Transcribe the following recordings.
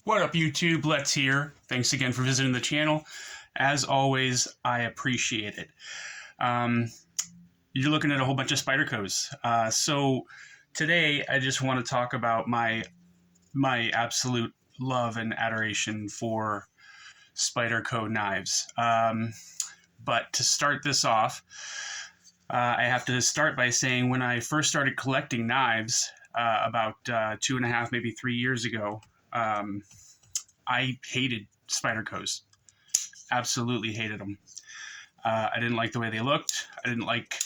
What up, YouTube? Let's here. Thanks again for visiting the channel. As always, I appreciate it. You're looking at a whole bunch of Spydercos. So today, I just want to talk about my absolute love and adoration for Spyderco knives. But to start this off, I have to start by saying when I first started collecting knives about 2.5, maybe 3 years ago, I hated Spydercos. Absolutely hated them. I didn't like the way they looked. I didn't like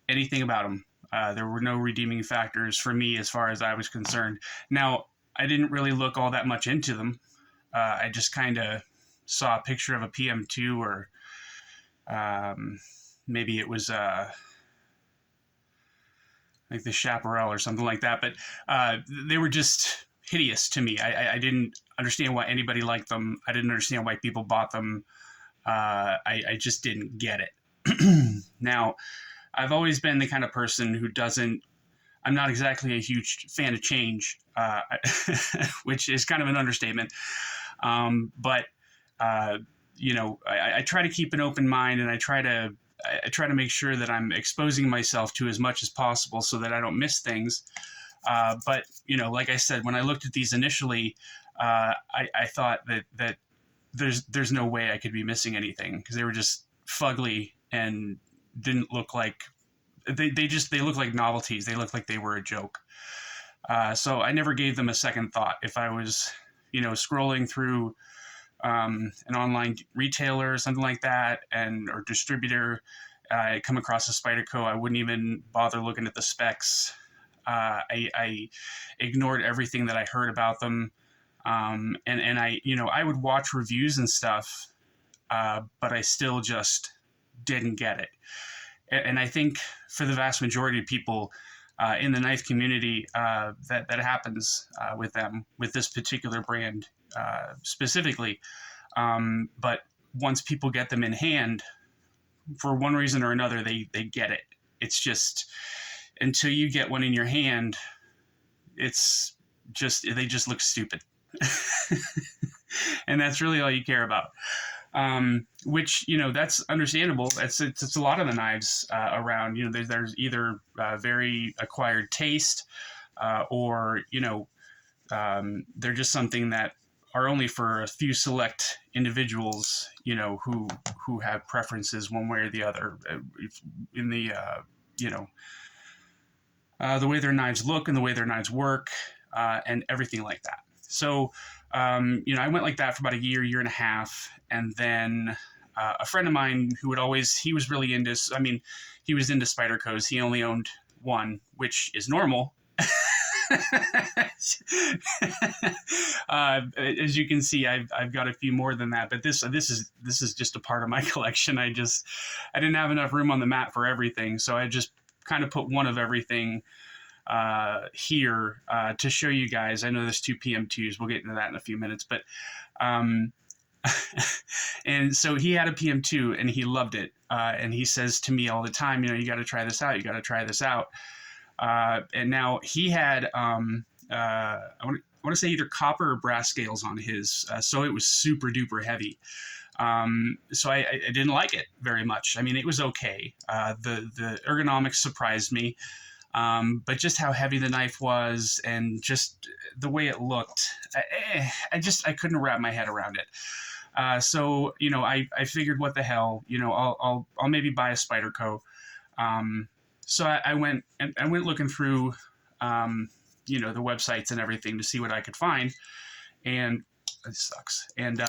anything about them. There were no redeeming factors for me as far as I was concerned. Now, I didn't really look all that much into them. I just kind of saw a picture of a PM2 or maybe it was like the Chaparral or something like that. But they were just hideous to me. I didn't understand why anybody liked them. I didn't understand why people bought them. I just didn't get it. Now, I've always been the kind of person who doesn't, I'm not exactly a huge fan of change, which is kind of an understatement. But you know, I try to keep an open mind, and I try to make sure that I'm exposing myself to as much as possible so that I don't miss things. But, you know, like I said, when I looked at these initially, I thought that there's no way I could be missing anything, because they were just fugly and didn't look like, they looked like novelties. They looked like they were a joke. So I never gave them a second thought. If I was, you know, scrolling through an online retailer or something like that, or distributor, I come across a Spyderco, I wouldn't even bother looking at the specs. I ignored everything that I heard about them. And I, you know, I would watch reviews and stuff, but I still just didn't get it. And I think for the vast majority of people in the knife community, that happens with them, with this particular brand specifically. But once people get them in hand, for one reason or another, they get it. It's just, until you get one in your hand, it's just, they just look stupid. And that's really all you care about. Which, you know, that's understandable. It's a lot of the knives around. You know, there's either very acquired taste, or, you know, they're just something that are only for a few select individuals, you know, who have preferences one way or the other in the, you know, the way their knives look and the way their knives work, and everything like that. So, you know, I went like that for about a year and a half. And then a friend of mine who would always, he was really into, I mean, he was into Spydercos. He only owned one, which is normal. As you can see, I've got a few more than that, but this is just a part of my collection. I didn't have enough room on the mat for everything, so I just kind of put one of everything here to show you guys. I know there's two PM2s. We'll get into that in a few minutes, but and so he had a PM2 and he loved it, and he says to me all the time, you know, you got to try this out. You got to try this out. And now he had, I want to say either copper or brass scales on his, so it was super duper heavy. So I didn't like it very much. I mean, it was okay. The ergonomics surprised me, but just how heavy the knife was and just the way it looked, I couldn't wrap my head around it. So, you know, I figured, what the hell, you know, I'll maybe buy a Spyderco. So I went looking through, you know, the websites and everything to see what I could find, and it sucks. And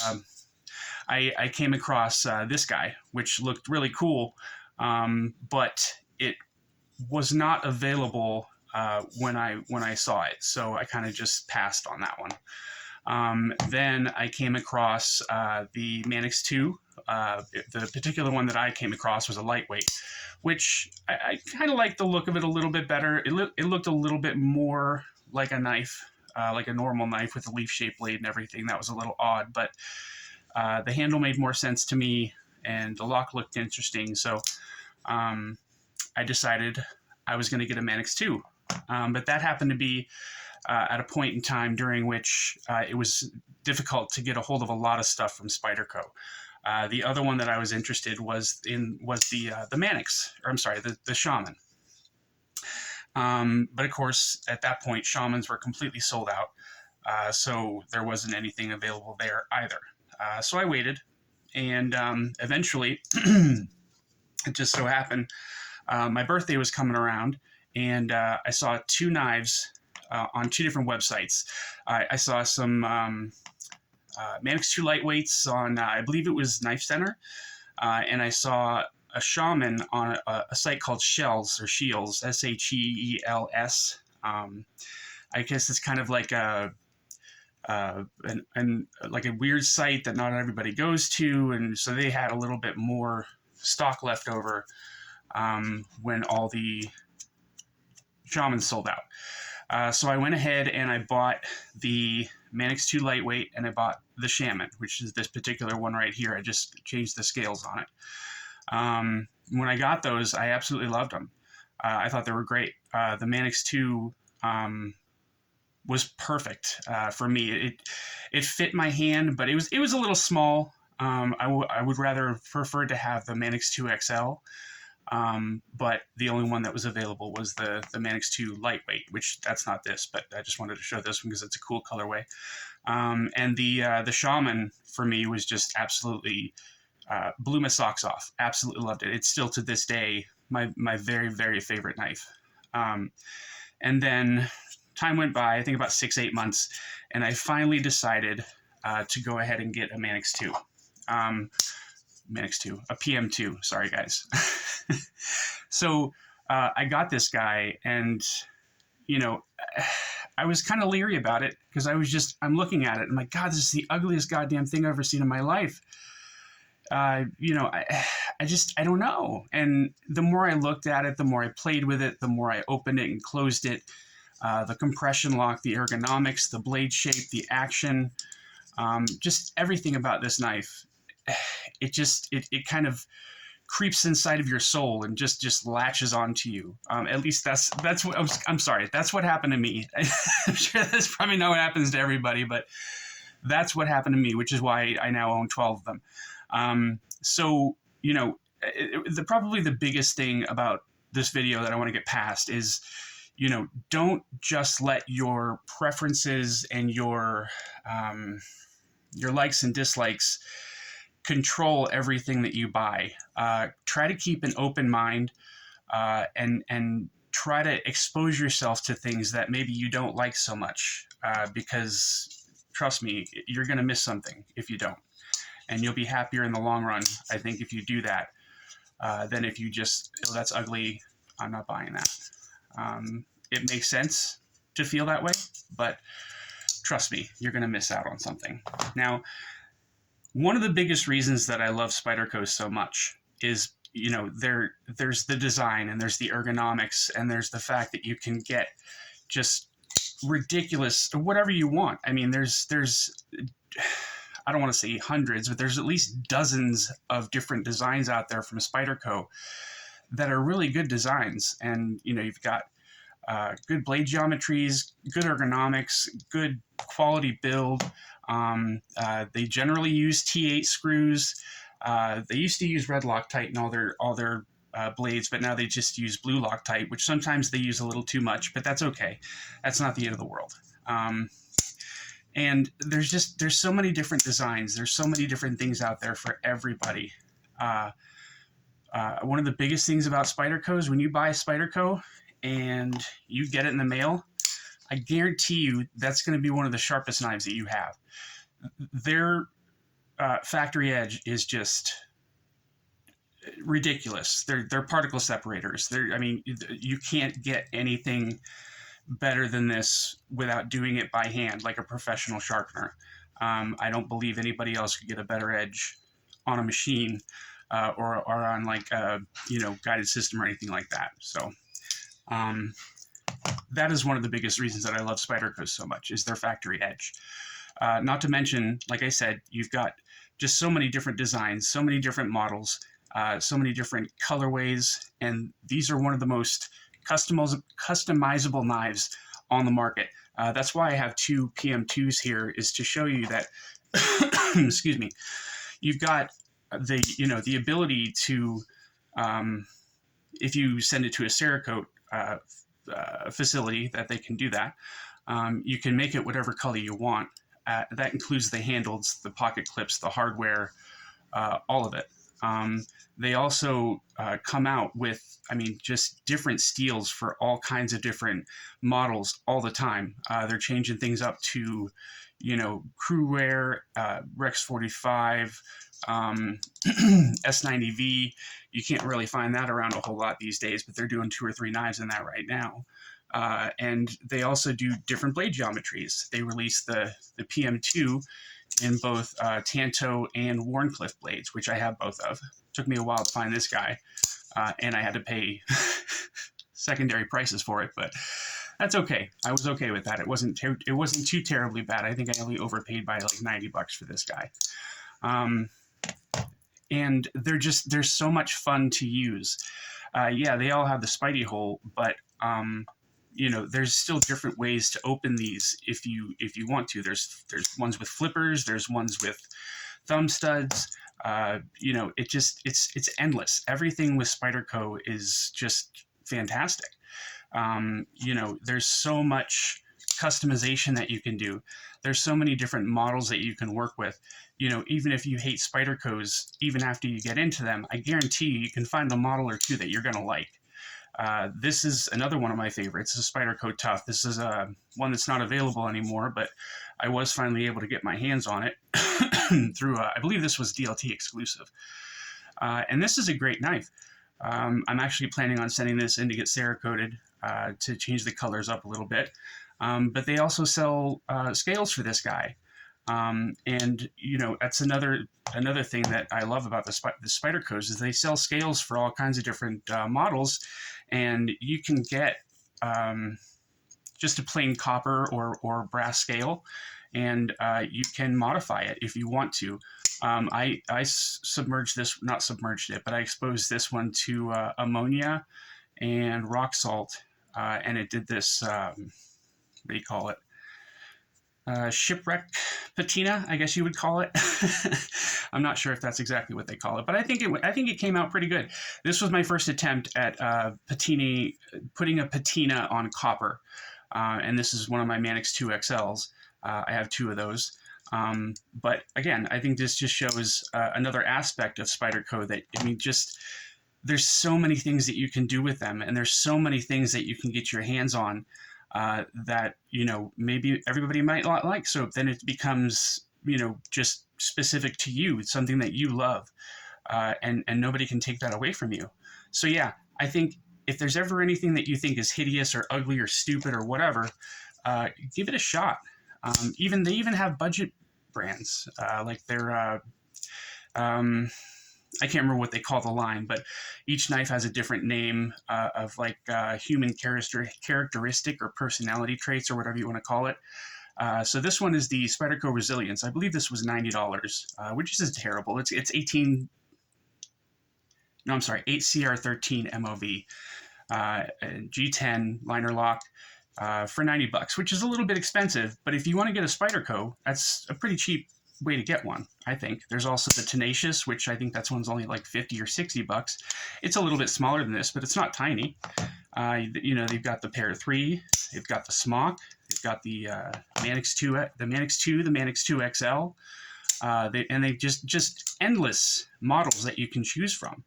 I came across this guy, which looked really cool, but it was not available when I saw it. So I kind of just passed on that one. Then I came across the Manix 2. The particular one that I came across was a lightweight, which I kind of liked the look of it a little bit better. It looked a little bit more like a knife, like a normal knife with a leaf-shaped blade and everything. That was a little odd, but the handle made more sense to me, and the lock looked interesting. So I decided I was going to get a Manix 2. But that happened to be at a point in time during which it was difficult to get a hold of a lot of stuff from Spyderco. The other one that I was interested was the Mannix, or I'm sorry, the Shaman. But of course, at that point, Shamans were completely sold out, so there wasn't anything available there either. So I waited, and eventually, it just so happened, my birthday was coming around, and I saw 2 knives on 2 different websites. I saw some Mannix 2 lightweights on, I believe it was Knife Center, and I saw a Shaman on a site called Shells, or Shields, Sheels. I guess it's kind of like like a weird site that not everybody goes to, and so they had a little bit more stock left over when all the Shamans sold out. So I went ahead and I bought the Mannix 2 lightweight, and I bought the Shaman, which is this particular one right here. I just changed the scales on it. When I got those, I absolutely loved them. I thought they were great. The Mannix 2 was perfect for me. It fit my hand, but it was a little small. I would rather prefer to have the Mannix 2 XL, but the only one that was available was the Mannix 2 lightweight, which that's not this, but I just wanted to show this one because it's a cool colorway. And the Shaman for me was just absolutely blew my socks off. Absolutely loved it. It's still to this day my very, very favorite knife. And then time went by, I think about 6-8 months, and I finally decided to go ahead and get a Mannix 2. Mannix 2, a PM2, sorry guys. So I got this guy, and you know, I was kind of leery about it because I'm looking at it, I'm like, God, this is the ugliest goddamn thing I've ever seen in my life. You know, I don't know. And the more I looked at it, the more I played with it, the more I opened it and closed it. The compression lock, the ergonomics, the blade shape, the action, just everything about this knife. It kind of creeps inside of your soul and just latches onto you. At least that's what I'm sorry. That's what happened to me. I'm sure that's probably not what happens to everybody, but that's what happened to me, which is why I now own 12 of them. So, you know, probably the biggest thing about this video that I want to get past is, you know, don't just let your preferences and your likes and dislikes control everything that you buy. Try to keep an open mind and try to expose yourself to things that maybe you don't like so much, because trust me, you're going to miss something if you don't. And you'll be happier in the long run, I think, if you do that, than if you just, oh, that's ugly, I'm not buying that. It makes sense to feel that way, but trust me, you're going to miss out on something. Now, one of the biggest reasons that I love SPYDERCO so much is, you know, there's the design, and there's the ergonomics, and there's the fact that you can get just ridiculous, whatever you want. I mean, there's I don't want to say hundreds, but there's at least dozens of different designs out there from SPYDERCO that are really good designs. And, you know, you've got good blade geometries, good ergonomics, good quality build. They generally use T8 screws. They used to use red Loctite in all their blades, but now they just use blue Loctite, which sometimes they use a little too much, but that's okay. That's not the end of the world. And there's so many different designs. There's so many different things out there for everybody. One of the biggest things about SPYDERCO is when you buy a SPYDERCO and you get it in the mail, I guarantee you that's going to be one of the sharpest knives that you have. Their factory edge is just ridiculous. They're particle separators. I mean, you can't get anything better than this without doing it by hand like a professional sharpener. I don't believe anybody else could get a better edge on a machine or on like a, you know, guided system or anything like that. So that is one of the biggest reasons that I love SPYDERCO so much, is their factory edge. Not to mention, like I said, you've got just so many different designs, so many different models, so many different colorways, and these are one of the most customizable knives on the market. That's why I have two PM2s here, is to show you that, excuse me, you've got the ability to, if you send it to a Cerakote facility, that they can do that. You can make it whatever color you want. That includes the handles, the pocket clips, the hardware, all of it. They also come out with, just different steels for all kinds of different models all the time. They're changing things up to, crew wear, Rex 45, S90V. You can't really find that around a whole lot these days, but they're doing 2 or 3 knives in that right now. And they also do different blade geometries. They released the PM2 in both Tanto and Wharncliffe blades, which I have both of. Took me a while to find this guy, and I had to pay secondary prices for it, but that's okay. I was okay with that. It wasn't too terribly bad. I think I only overpaid by like $90 for this guy. And they're so much fun to use. Yeah, they all have the Spidey hole, but there's still different ways to open these if you want to. There's ones with flippers. There's ones with thumb studs. It's endless. Everything with SPYDERCO is just fantastic. There's so much customization that you can do. There's so many different models that you can work with. Even if you hate SPYDERCOs, even after you get into them, I guarantee you can find a model or two that you're going to like. This is another one of my favorites, a SPYDERCO Tough. This is one that's not available anymore, but I was finally able to get my hands on it through, I believe this was DLT exclusive. And this is a great knife. I'm actually planning on sending this in to get Cerakoted to change the colors up a little bit. But they also sell scales for this guy. And that's another thing that I love about the SPYDERCOs is they sell scales for all kinds of different models, and you can get just a plain copper or brass scale, and you can modify it if you want to. I submerged this, not submerged it, but I exposed this one to ammonia and rock salt, and it did this, what do you call it? Shipwreck patina, I guess you would call it. I'm not sure if that's exactly what they call it, but I think it came out pretty good. This was my first attempt at putting a patina on copper, and this is one of my Manix 2 XLs. I have 2 of those. But again, I think this just shows another aspect of SPYDERCO that, there's so many things that you can do with them, and there's so many things that you can get your hands on that, maybe everybody might not like. So then it becomes, just specific to you. It's something that you love, and nobody can take that away from you. So yeah, I think if there's ever anything that you think is hideous or ugly or stupid or whatever, give it a shot. They even have budget brands, like their, I can't remember what they call the line, but each knife has a different name of like human characteristic or personality traits or whatever you want to call it. So this one is the SPYDERCO Resilience. I believe this was $90, which is terrible. It's 8CR13 MOV, G10 liner lock for $90, which is a little bit expensive. But if you want to get a SPYDERCO, that's a pretty cheap way to get one, I think. There's also the Tenacious, which I think that's one's only like $50 or $60. It's a little bit smaller than this, but it's not tiny. They've got the Pair 3, they've got the Smock, they've got the Manix 2, the Manix 2 XL, and they've just endless models that you can choose from.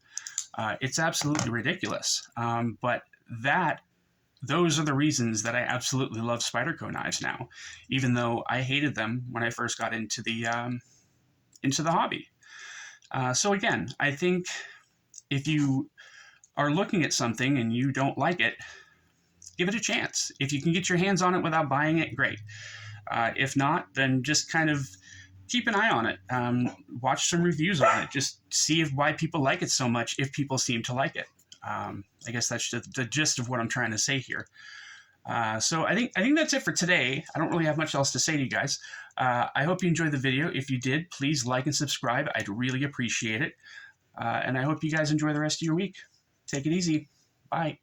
It's absolutely ridiculous, but those are the reasons that I absolutely love SPYDERCO knives now, even though I hated them when I first got into the hobby. So again, I think if you are looking at something and you don't like it, give it a chance. If you can get your hands on it without buying it, great. If not, then just kind of keep an eye on it. Watch some reviews on it. Just see why people like it so much, if people seem to like it. I guess that's the gist of what I'm trying to say here. So I think that's it for today. I don't really have much else to say to you guys. I hope you enjoyed the video. If you did, please like and subscribe. I'd really appreciate it. And I hope you guys enjoy the rest of your week. Take it easy. Bye.